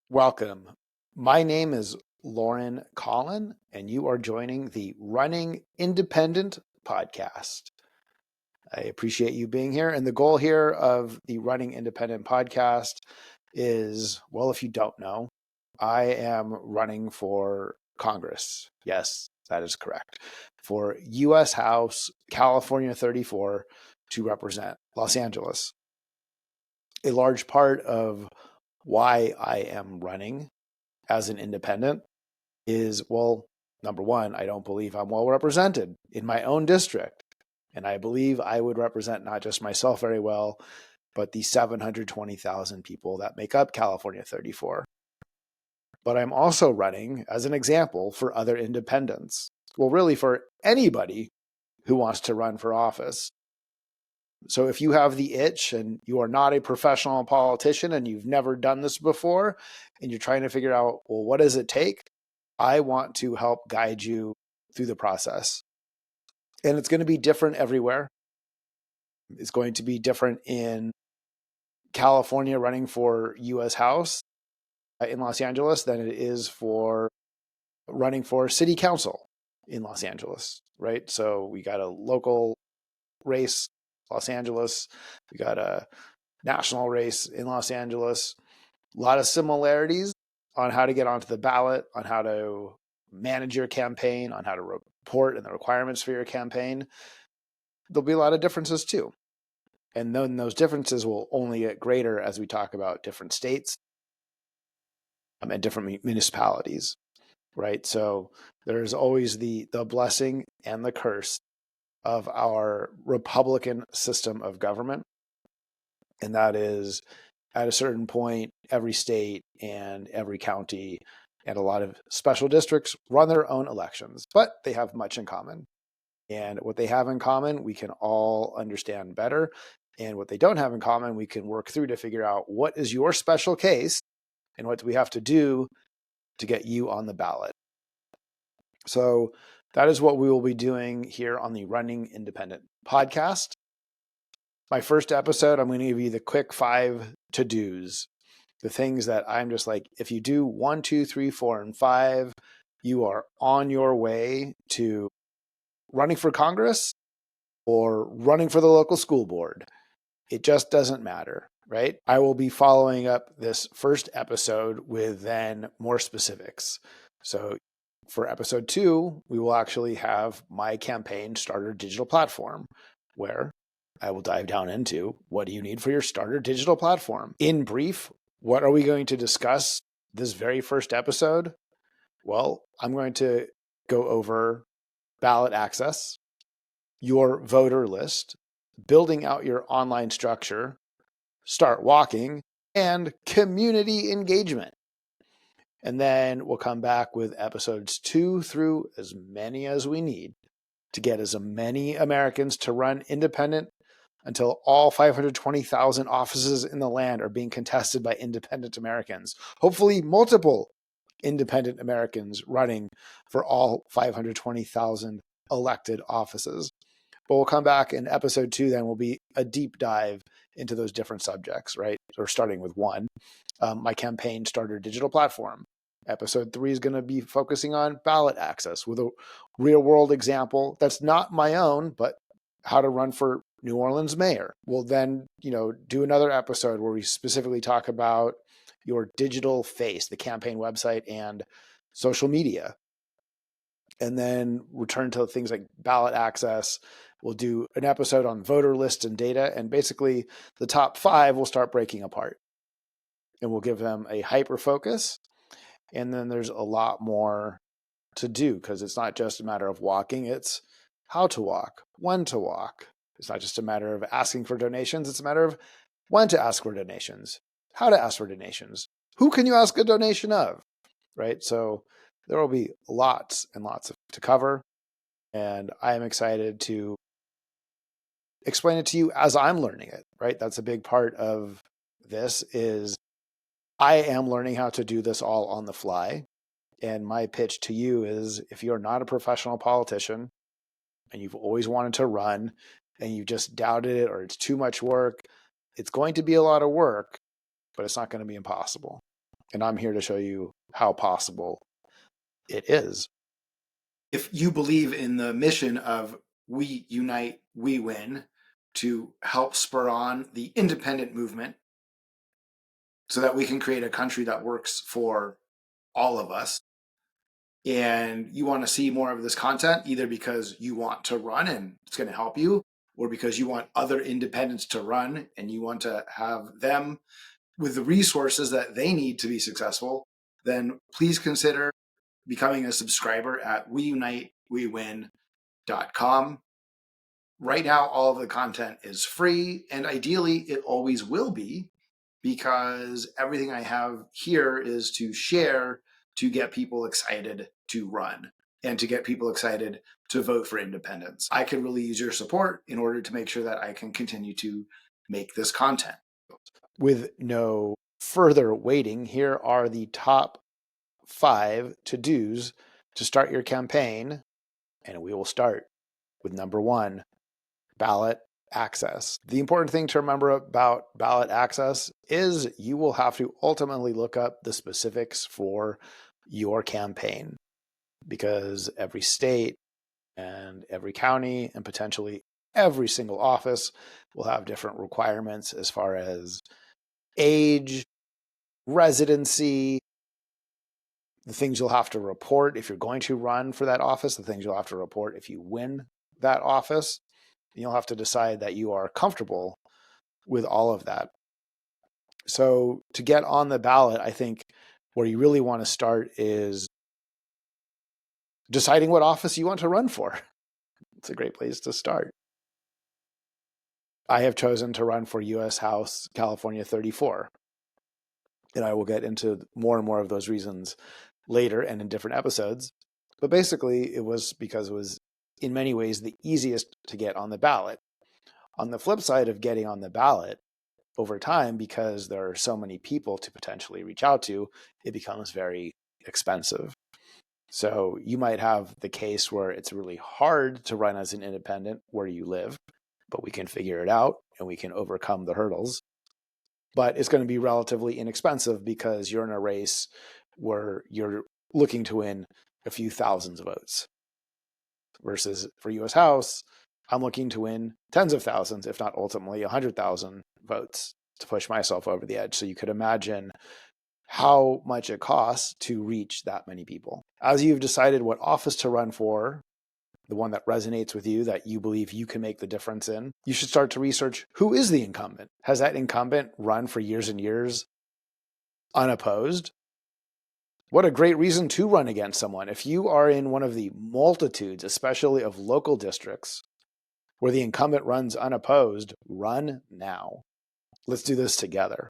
Welcome. My name is Lauren Collin, and you are joining the Running Independent podcast. I appreciate you being here. And the goal here of the Running Independent podcast is, well, if you don't know, I am running for Congress. Yes, that is correct. For U.S. House, California 34, to represent Los Angeles. A large part of why I am running as an independent is, well, number one, I don't believe I'm well represented in my own district. And I believe I would represent not just myself very well, but the 720,000 people that make up California 34. But I'm also running as an example for other independents. Well, really for anybody who wants to run for office. So if you have the itch and you are not a professional politician and you've never done this before and you're trying to figure out, well, what does it take? I want to help guide you through the process. And it's going to be different everywhere. It's going to be different in California running for US House in Los Angeles than it is for running for city council in Los Angeles, right? So we got a local race, Los Angeles. We got a national race in Los Angeles. A lot of similarities on how to get onto the ballot, on how to manage your campaign, on how to report and the requirements for your campaign. There'll be a lot of differences too. And then those differences will only get greater as we talk about different states and different municipalities, right? So there's always the blessing and the curse of our Republican system of government. And that is, at a certain point, every state and every county and a lot of special districts run their own elections, but they have much in common. And what they have in common, we can all understand better. And what they don't have in common, we can work through to figure out what is your special case and what do we have to do to get you on the ballot. So that is what we will be doing here on the Running Independent podcast. My first episode, I'm going to give you the quick 5 to-dos, the things that I'm just like, if you do 1, 2, 3, 4, and 5, you are on your way to running for Congress or running for the local school board. It just doesn't matter, right? I will be following up this first episode with then more specifics. So for episode 2, we will actually have my campaign starter digital platform where I will dive down into what do you need for your starter digital platform. In brief, what are we going to discuss this very first episode? Well, I'm going to go over ballot access, your voter list, building out your online structure, start walking, and community engagement. And then we'll come back with episodes 2 through as many as we need to get as many Americans to run independent until all 520,000 offices in the land are being contested by independent Americans. Hopefully multiple independent Americans running for all 520,000 elected offices. But we'll come back in episode 2, then will be a deep dive into those different subjects, right? Or starting with 1, my campaign starter digital platform. Episode 3 is going to be focusing on ballot access with a real world example that's not my own, but how to run for New Orleans mayor. We'll then, do another episode where we specifically talk about your digital face, the campaign website and social media. And then return to things like ballot access. We'll do an episode on voter lists and data. And basically the top 5 will start breaking apart. And we'll give them a hyper focus. And then there's a lot more to do because it's not just a matter of walking, it's how to walk, when to walk. It's not just a matter of asking for donations, it's a matter of when to ask for donations, how to ask for donations, who can you ask a donation of, right? So there will be lots and lots to cover, and I am excited to explain it to you as I'm learning it, right? That's a big part of this is I am learning how to do this all on the fly. And my pitch to you is if you're not a professional politician and you've always wanted to run and you just doubted it or it's too much work, it's going to be a lot of work, but it's not going to be impossible. And I'm here to show you how possible it is. If you believe in the mission of We Unite, We Win to help spur on the independent movement so that we can create a country that works for all of us, and you want to see more of this content, either because you want to run and it's going to help you, or because you want other independents to run and you want to have them with the resources that they need to be successful, then please consider becoming a subscriber at weunitewewin.com. Right now, all of the content is free, and ideally, it always will be, because everything I have here is to share to get people excited to run and to get people excited to vote for independence. I could really use your support in order to make sure that I can continue to make this content. With no further waiting, here are the top 5 to-dos to start your campaign, and we will start with number 1, ballot access. The important thing to remember about ballot access is you will have to ultimately look up the specifics for your campaign, because every state and every county and potentially every single office will have different requirements as far as age, residency, the things you'll have to report if you're going to run for that office, the things you'll have to report if you win that office. You'll have to decide that you are comfortable with all of that. So to get on the ballot, I think where you really want to start is deciding what office you want to run for. It's a great place to start. I have chosen to run for U.S. House California 34, and I will get into more and more of those reasons later and in different episodes. But basically, it was because it was in many ways the easiest to get on the ballot. On the flip side of getting on the ballot, over time, because there are so many people to potentially reach out to, it becomes very expensive. So you might have the case where it's really hard to run as an independent where you live, but we can figure it out and we can overcome the hurdles. But it's going to be relatively inexpensive because you're in a race where you're looking to win a few thousands of votes. Versus for U.S. House, I'm looking to win tens of thousands, if not ultimately 100,000 votes to push myself over the edge. So you could imagine how much it costs to reach that many people. As you've decided what office to run for, the one that resonates with you, that you believe you can make the difference in, you should start to research who is the incumbent. Has that incumbent run for years and years unopposed? What a great reason to run against someone. If you are in one of the multitudes, especially of local districts, where the incumbent runs unopposed, run now. Let's do this together.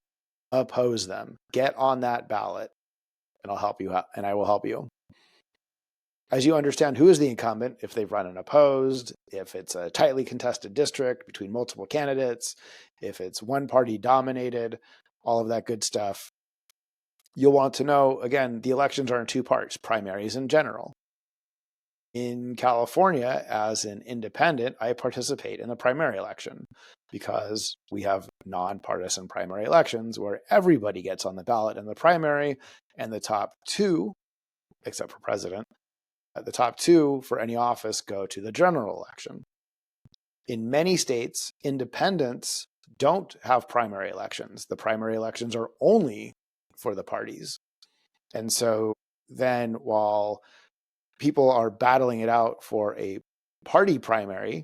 Oppose them. Get on that ballot, and I'll help you out, and I will help you. As you understand who is the incumbent, if they've run unopposed, if it's a tightly contested district between multiple candidates, if it's one party dominated, all of that good stuff, you'll want to know, again, the elections are in 2 parts, primaries and general. In California, as an independent, I participate in the primary election because we have nonpartisan primary elections where everybody gets on the ballot in the primary, and the top 2, except for president, the top 2 for any office go to the general election. In many states, independents don't have primary elections. The primary elections are only for the parties. And so then while people are battling it out for a party primary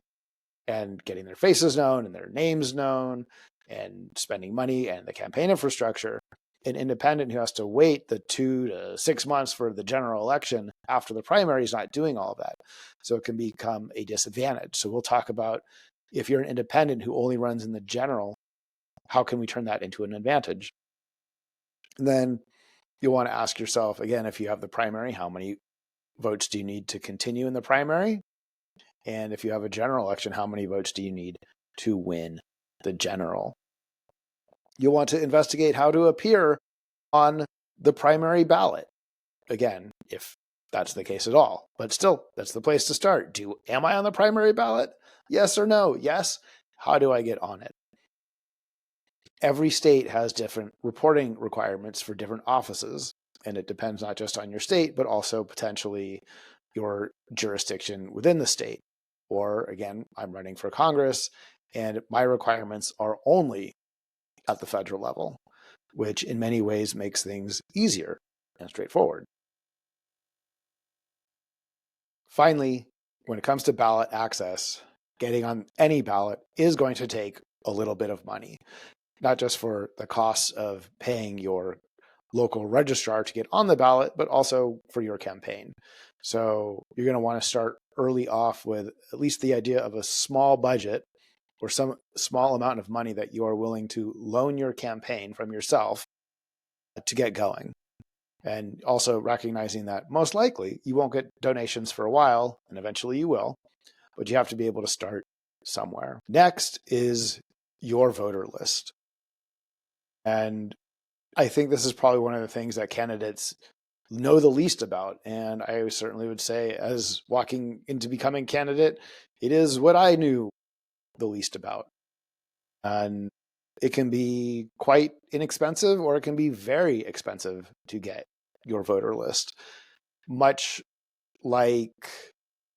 and getting their faces known and their names known and spending money and the campaign infrastructure, an independent who has to wait the 2 to 6 months for the general election after the primary is not doing all of that. So it can become a disadvantage. So we'll talk about, if you're an independent who only runs in the general, how can we turn that into an advantage? And then you'll want to ask yourself, again, if you have the primary, how many votes do you need to continue in the primary? And if you have a general election, how many votes do you need to win the general? You'll want to investigate how to appear on the primary ballot. Again, if that's the case at all. But still, that's the place to start. Am I on the primary ballot? Yes or no? Yes. How do I get on it? every state has different reporting requirements for different offices. And it depends not just on your state, but also potentially your jurisdiction within the state. Or again, I'm running for Congress and my requirements are only at the federal level, which in many ways makes things easier and straightforward. Finally, when it comes to ballot access, getting on any ballot is going to take a little bit of money, not just for the costs of paying your local registrar to get on the ballot, but also for your campaign. So you're going to want to start early off with at least the idea of a small budget or some small amount of money that you are willing to loan your campaign from yourself to get going. And also recognizing that most likely you won't get donations for a while, and eventually you will, but you have to be able to start somewhere. Next is your voter list. And I think this is probably one of the things that candidates know the least about. And I certainly would say, as walking into becoming candidate, it is what I knew the least about. And it can be quite inexpensive or it can be very expensive to get your voter list. Much like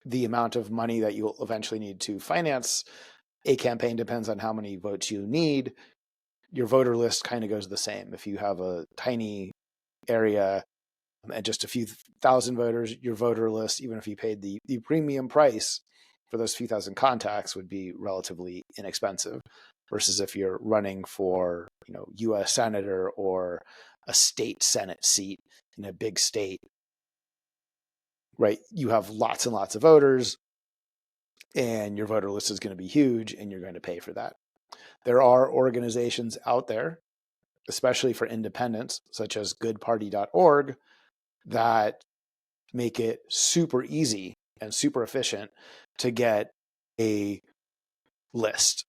the amount of money that you'll eventually need to finance a campaign depends on how many votes you need. Your voter list kind of goes the same. If you have a tiny area and just a few thousand voters, your voter list, even if you paid the premium price for those few thousand contacts, would be relatively inexpensive. Versus if you're running for, U.S. senator or a state Senate seat in a big state, right? You have lots and lots of voters, and your voter list is going to be huge, and you're going to pay for that. There are organizations out there, especially for independents, such as goodparty.org, that make it super easy and super efficient to get a list.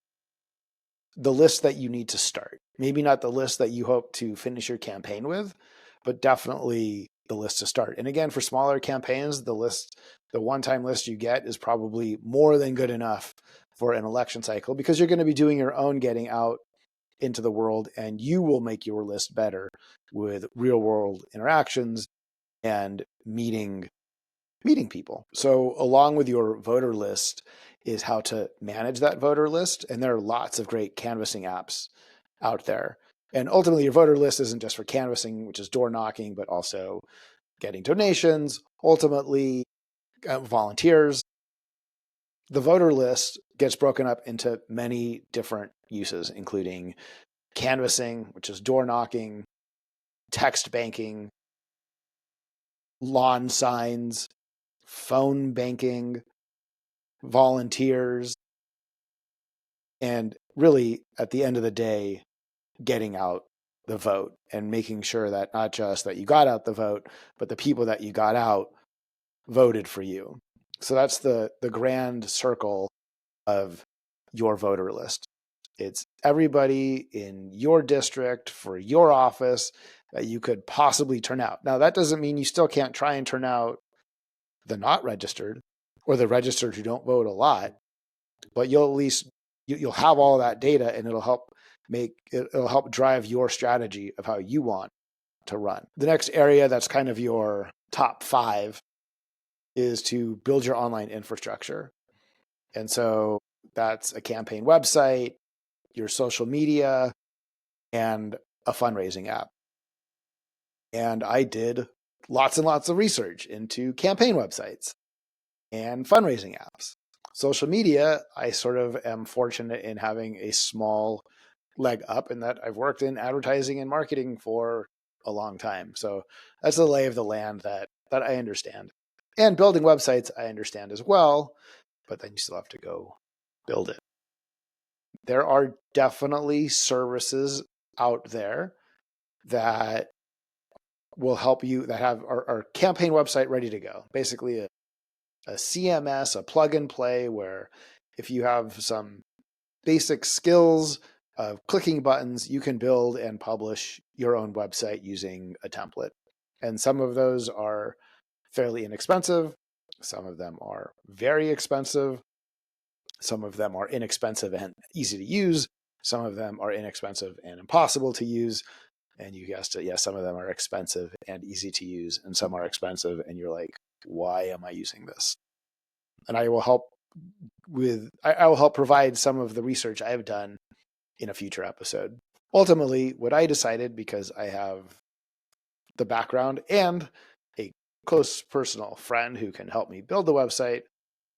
The list that you need to start. Maybe not the list that you hope to finish your campaign with, but definitely the list to start. And again, for smaller campaigns, the one-time list you get is probably more than good enough for an election cycle because you're going to be doing your own getting out into the world, and you will make your list better with real world interactions and meeting people. So along with your voter list is how to manage that voter list. And there are lots of great canvassing apps out there. And ultimately your voter list isn't just for canvassing, which is door knocking, but also getting donations, ultimately volunteers. The voter list gets broken up into many different uses, including canvassing, which is door knocking, text banking, lawn signs, phone banking, volunteers, and really at the end of the day, getting out the vote and making sure that not just that you got out the vote, but the people that you got out voted for you. So that's the grand circle of your voter list. It's everybody in your district for your office that you could possibly turn out. Now, that doesn't mean you still can't try and turn out the not registered or the registered who don't vote a lot, but you'll at least you'll have all that data, and it'll help drive your strategy of how you want to run. The next area that's kind of your top 5 is to build your online infrastructure. And so that's a campaign website, your social media, and a fundraising app. And I did lots and lots of research into campaign websites and fundraising apps. Social media, I sort of am fortunate in having a small leg up in that I've worked in advertising and marketing for a long time. So that's the lay of the land that I understand. And building websites, I understand as well, but then you still have to go build it. There are definitely services out there that will help you that have our campaign website ready to go. Basically a CMS, a plug and play, where if you have some basic skills of clicking buttons, you can build and publish your own website using a template. And some of those are fairly inexpensive. Some of them are very expensive. Some of them are inexpensive and easy to use. Some of them are inexpensive and impossible to use. And you guessed it, yes, some of them are expensive and easy to use, and some are expensive, and you're like, why am I using this? And I will help provide some of the research I have done in a future episode. Ultimately, what I decided, because I have the background and a close personal friend who can help me build the website,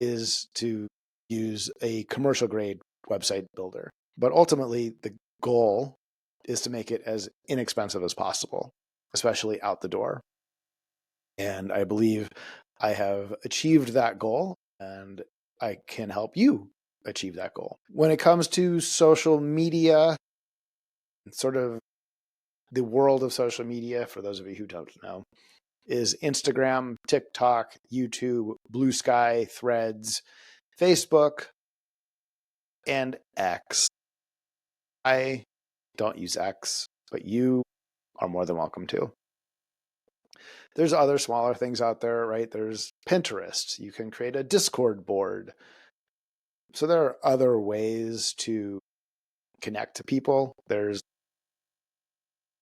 is to use a commercial grade website builder. But ultimately, the goal is to make it as inexpensive as possible, especially out the door. And I believe I have achieved that goal, and I can help you achieve that goal. When it comes to social media, sort of the world of social media, for those of you who don't know, is Instagram, TikTok, YouTube, Blue Sky, Threads, Facebook, and X. I don't use X, but you are more than welcome to. There's other smaller things out there, right? There's Pinterest. You can create a Discord board. So there are other ways to connect to people. There's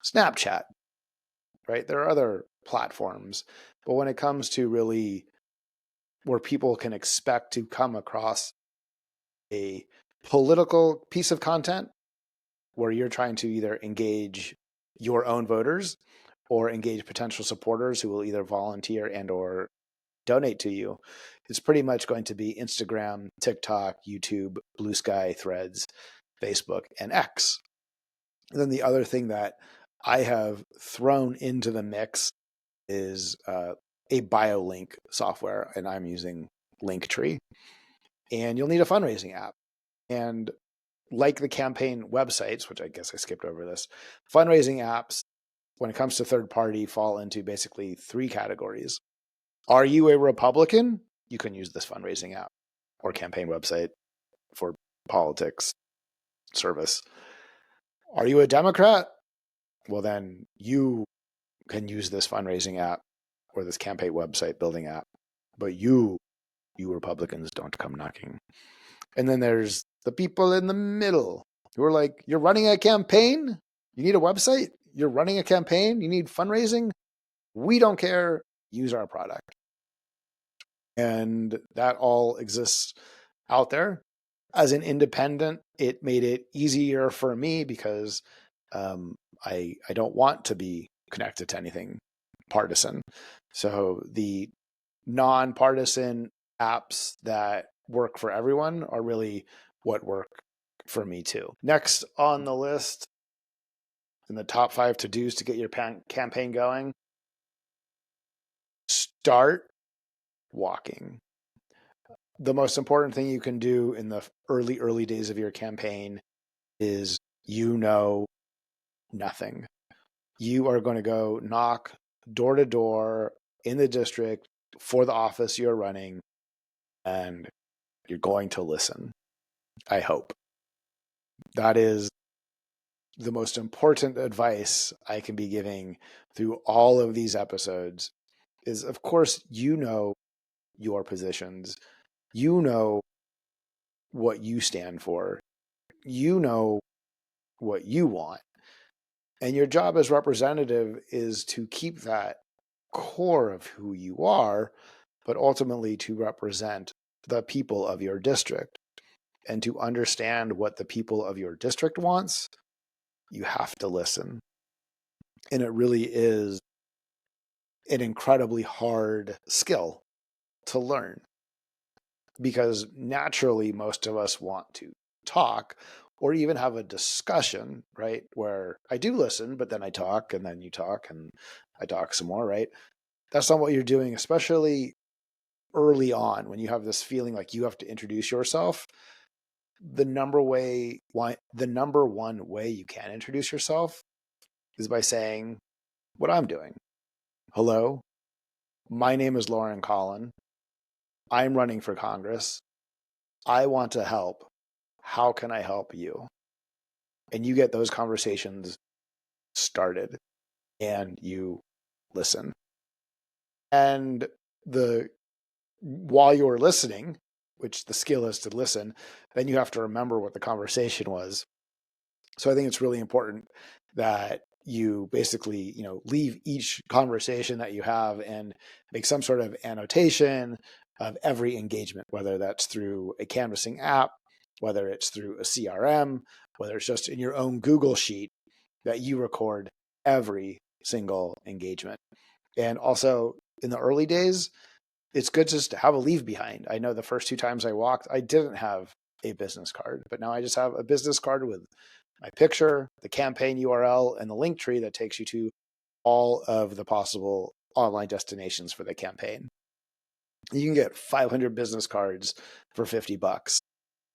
Snapchat, right? There are other platforms. But when it comes to really where people can expect to come across a political piece of content where you're trying to either engage your own voters or engage potential supporters who will either volunteer and or donate to you, it's pretty much going to be Instagram, TikTok, YouTube, Blue Sky, Threads, Facebook, and X. And then the other thing that I have thrown into the mix is a BioLink software, and I'm using Linktree. And you'll need a fundraising app. And like the campaign websites, which I guess I skipped over this, fundraising apps, when it comes to third party, fall into basically three categories. Are you a Republican? You can use this fundraising app or campaign website for politics service. Are you a Democrat? Well, then you can use this fundraising app or this campaign website building app. But you Republicans, don't come knocking. And then there's the people in the middle who are like, you're running a campaign? You need a website? You're running a campaign? You need fundraising? We don't care. Use our product. And that all exists out there. As an independent, it made it easier for me because I don't want to be connected to anything partisan. So the nonpartisan apps that work for everyone are really what work for me too. Next on the list, in the top 5 to-dos to get your campaign going, start walking. The most important thing you can do in the early days of your campaign is nothing. You are going to go knock door to door in the district for the office you're running, and you're going to listen. I hope. That is the most important advice I can be giving through all of these episodes is, of course, your positions. You know what you stand for. You know what you want. And your job as representative is to keep that core of who you are, but ultimately to represent the people of your district. And to understand what the people of your district wants, you have to listen. And it really is an incredibly hard skill to learn, because naturally most of us want to talk or even have a discussion, right? Where I do listen, but then I talk, and then you talk, and I talk some more, right? That's not what you're doing, especially early on when you have this feeling like you have to introduce yourself. The number one way you can introduce yourself is by saying what I'm doing. Hello, my name is Lauren Collin. I'm running for Congress. I want to help. How can I help you? And you get those conversations started, and you listen. And while you're listening, which the skill is to listen, then you have to remember what the conversation was. So I think it's really important that you basically, leave each conversation that you have and make some sort of annotation of every engagement, whether that's through a canvassing app, whether it's through a CRM, whether it's just in your own Google sheet, that you record every single engagement. And also in the early days, it's good just to have a leave behind. I know the first 2 times I walked, I didn't have a business card, but now I just have a business card with my picture, the campaign URL, and the link tree that takes you to all of the possible online destinations for the campaign. You can get 500 business cards for $50.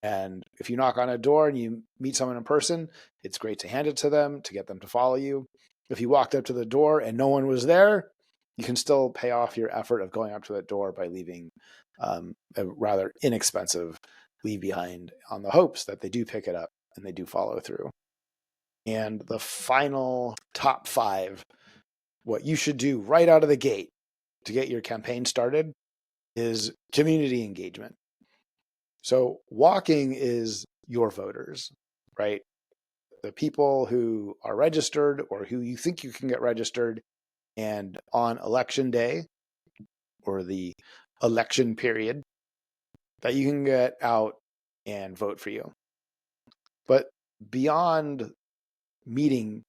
And if you knock on a door and you meet someone in person, it's great to hand it to them to get them to follow you. If you walked up to the door and no one was there, you can still pay off your effort of going up to the door by leaving a rather inexpensive leave behind on the hopes that they do pick it up and they do follow through. And the final top 5, what you should do right out of the gate to get your campaign started, is community engagement. So walking is your voters, right? The people who are registered or who you think you can get registered, and on election day or the election period, that you can get out and vote for you. But beyond meeting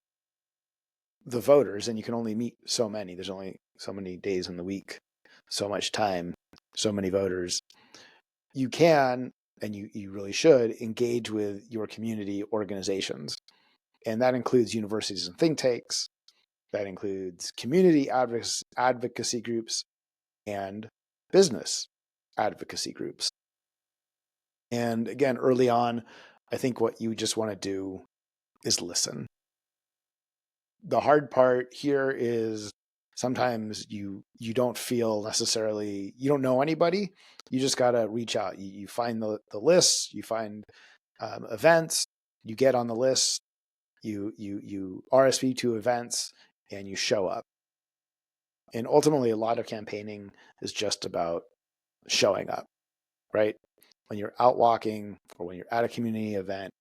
the voters, and you can only meet so many, there's only so many days in the week, so much time, so many voters, you can, and you really should, engage with your community organizations. And that includes universities and think tanks, that includes community advocacy groups, and business advocacy groups. And again, early on, I think what you just want to do is listen. The hard part here is sometimes you don't feel necessarily, you don't know anybody. You just got to reach out. You find the lists, you find events, you get on the list, you RSV to events, and you show up. And ultimately, a lot of campaigning is just about showing up, right? When you're out walking or when you're at a community event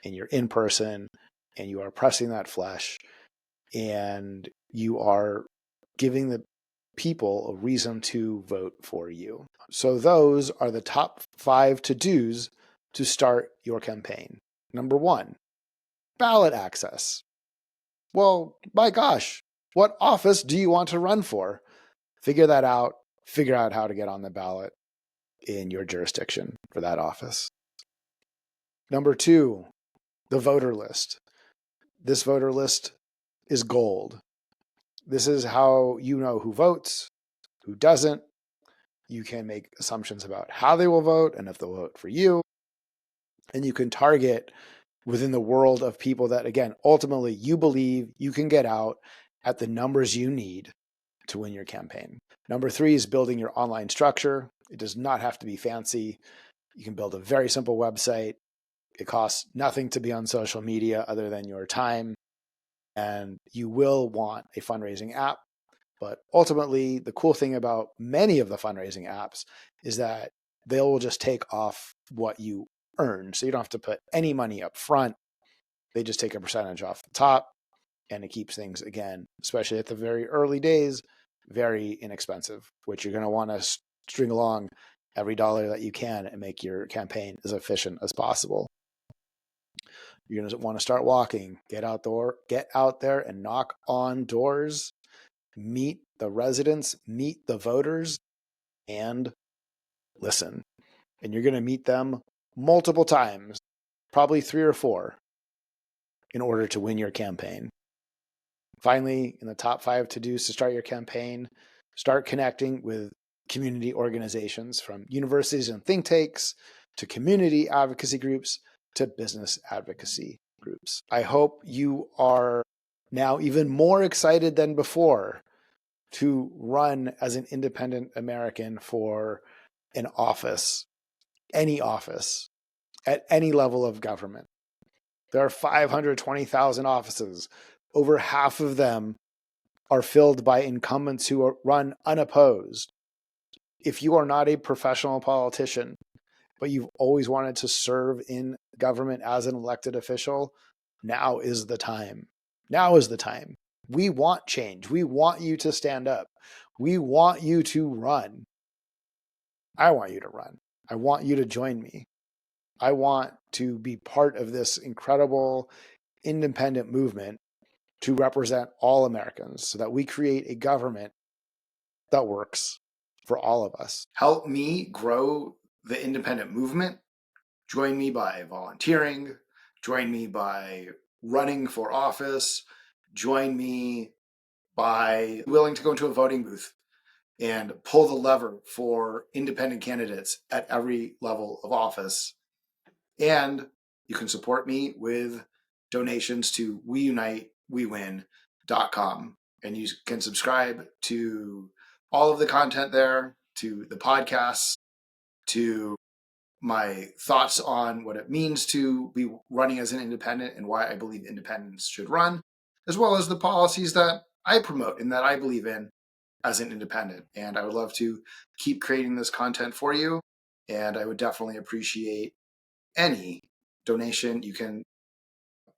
and you're in person and you are pressing that flesh and you are giving the people a reason to vote for you. So those are the top 5 to-dos to start your campaign. Number 1, ballot access. Well, my gosh, what office do you want to run for? Figure that out. Figure out how to get on the ballot in your jurisdiction for that office. Number 2, the voter list. This voter list is gold. This is how you know who votes, who doesn't. You can make assumptions about how they will vote and if they'll vote for you. And you can target within the world of people that, again, ultimately you believe you can get out at the numbers you need to win your campaign. Number 3 is building your online structure. It does not have to be fancy. You can build a very simple website. It costs nothing to be on social media other than your time. And you will want a fundraising app. But ultimately, the cool thing about many of the fundraising apps is that they will just take off what you earn. So you don't have to put any money up front. They just take a percentage off the top, and it keeps things, again, especially at the very early days, very inexpensive, which you're going to want to string along every dollar that you can and make your campaign as efficient as possible. You're going to want to start walking, get out there and knock on doors, meet the residents, meet the voters, and listen. And you're going to meet them multiple times, probably 3 or 4, in order to win your campaign. Finally, in the top 5 to-dos to start your campaign, start connecting with community organizations, from universities and think tanks to community advocacy groups to business advocacy groups. I hope you are now even more excited than before to run as an independent American for an office, any office, at any level of government. There are 520,000 offices. Over half of them are filled by incumbents who run unopposed. If you are not a professional politician, but you've always wanted to serve in government as an elected official, now is the time. Now is the time. We want change. We want you to stand up. We want you to run. I want you to run. I want you to join me. I want to be part of this incredible independent movement to represent all Americans so that we create a government that works for all of us. Help me grow the independent movement. Join me by volunteering. Join me by running for office. Join me by willing to go into a voting booth and pull the lever for independent candidates at every level of office. And you can support me with donations to weuniteWeWin.com. And you can subscribe to all of the content there, to the podcasts, to my thoughts on what it means to be running as an independent and why I believe independents should run, as well as the policies that I promote and that I believe in as an independent. And I would love to keep creating this content for you. And I would definitely appreciate any donation you can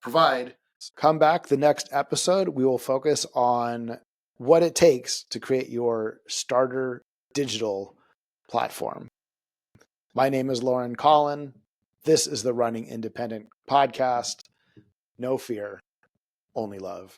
provide. Come back the next episode. We will focus on what it takes to create your starter digital platform. My name is Lauren Collin. This is the Running Independent podcast. No fear, only love.